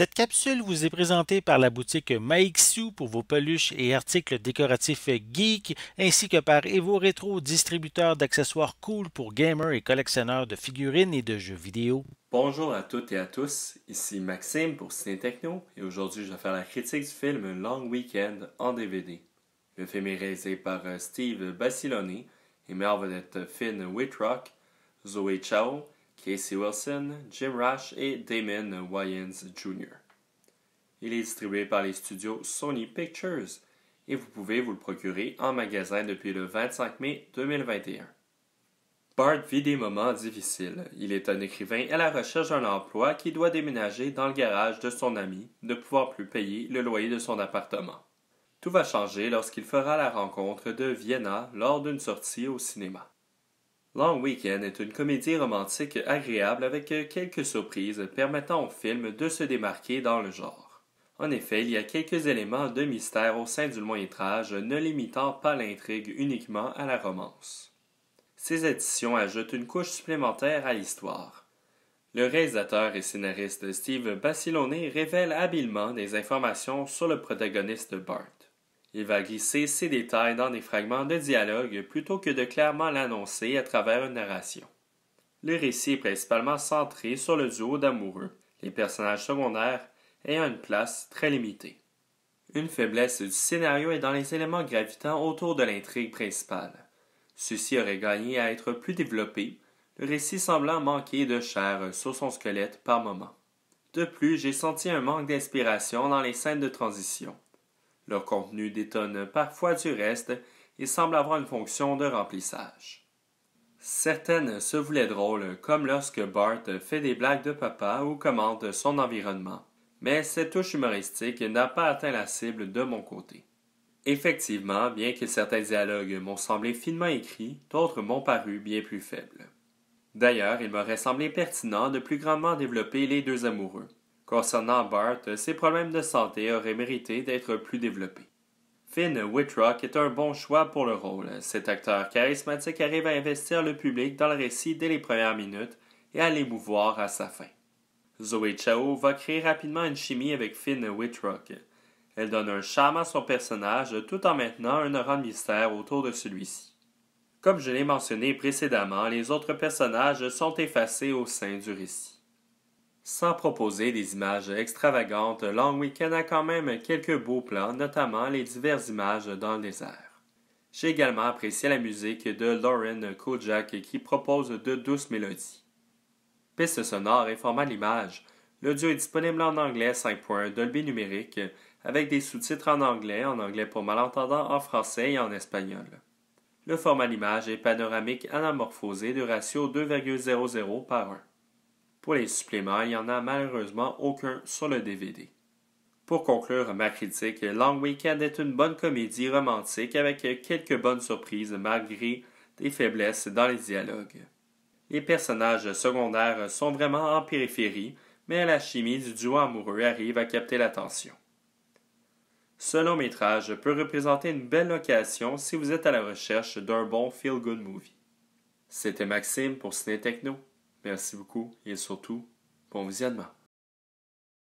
Cette capsule vous est présentée par la boutique Maixu pour vos peluches et articles décoratifs geek, ainsi que par Evo Retro, distributeur d'accessoires cool pour gamers et collectionneurs de figurines et de jeux vidéo. Bonjour à toutes et à tous, ici Maxime pour Ciné Techno et aujourd'hui je vais faire la critique du film Long Weekend en DVD. Le film est réalisé par Steve Basilone et met en vedette Finn Wittrock, Zoe Chao, Casey Wilson, Jim Rash et Damon Wayans Jr. Il est distribué par les studios Sony Pictures et vous pouvez vous le procurer en magasin depuis le 25 mai 2021. Bart vit des moments difficiles. Il est un écrivain à la recherche d'un emploi qui doit déménager dans le garage de son ami, ne pouvant plus payer le loyer de son appartement. Tout va changer lorsqu'il fera la rencontre de Vienna lors d'une sortie au cinéma. Long Weekend est une comédie romantique agréable avec quelques surprises permettant au film de se démarquer dans le genre. En effet, il y a quelques éléments de mystère au sein du long-métrage, ne limitant pas l'intrigue uniquement à la romance. Ces additions ajoutent une couche supplémentaire à l'histoire. Le réalisateur et scénariste Steve Basilone révèle habilement des informations sur le protagoniste Bart. Il va glisser ces détails dans des fragments de dialogue plutôt que de clairement l'annoncer à travers une narration. Le récit est principalement centré sur le duo d'amoureux, les personnages secondaires ayant une place très limitée. Une faiblesse du scénario est dans les éléments gravitants autour de l'intrigue principale. Ceux-ci auraient gagné à être plus développés, le récit semblant manquer de chair sur son squelette par moments. De plus, j'ai senti un manque d'inspiration dans les scènes de transition. Leur contenu détonne parfois du reste et semble avoir une fonction de remplissage. Certaines se voulaient drôles, comme lorsque Bart fait des blagues de papa ou commente son environnement, mais cette touche humoristique n'a pas atteint la cible de mon côté. Effectivement, bien que certains dialogues m'ont semblé finement écrits, d'autres m'ont paru bien plus faibles. D'ailleurs, il m'aurait semblé pertinent de plus grandement développer les deux amoureux. Concernant Bart, ses problèmes de santé auraient mérité d'être plus développés. Finn Wittrock est un bon choix pour le rôle. Cet acteur charismatique arrive à investir le public dans le récit dès les premières minutes et à l'émouvoir à sa fin. Zoe Chao va créer rapidement une chimie avec Finn Wittrock. Elle donne un charme à son personnage tout en maintenant un aura de mystère autour de celui-ci. Comme je l'ai mentionné précédemment, les autres personnages sont effacés au sein du récit. Sans proposer des images extravagantes, Long Weekend a quand même quelques beaux plans, notamment les diverses images dans le désert. J'ai également apprécié la musique de Lauren Kojak qui propose de douces mélodies. Piste sonore et format de l'image. L'audio est disponible en anglais 5.1 Dolby numérique, avec des sous-titres en anglais pour malentendants en français et en espagnol. Le format d'image est panoramique anamorphosé de ratio 2,00 par 1. Pour les suppléments, il n'y en a malheureusement aucun sur le DVD. Pour conclure ma critique, Long Weekend est une bonne comédie romantique avec quelques bonnes surprises malgré des faiblesses dans les dialogues. Les personnages secondaires sont vraiment en périphérie, mais la chimie du duo amoureux arrive à capter l'attention. Ce long métrage peut représenter une belle occasion si vous êtes à la recherche d'un bon feel-good movie. C'était Maxime pour Ciné Techno. Merci beaucoup et surtout, bon visionnement.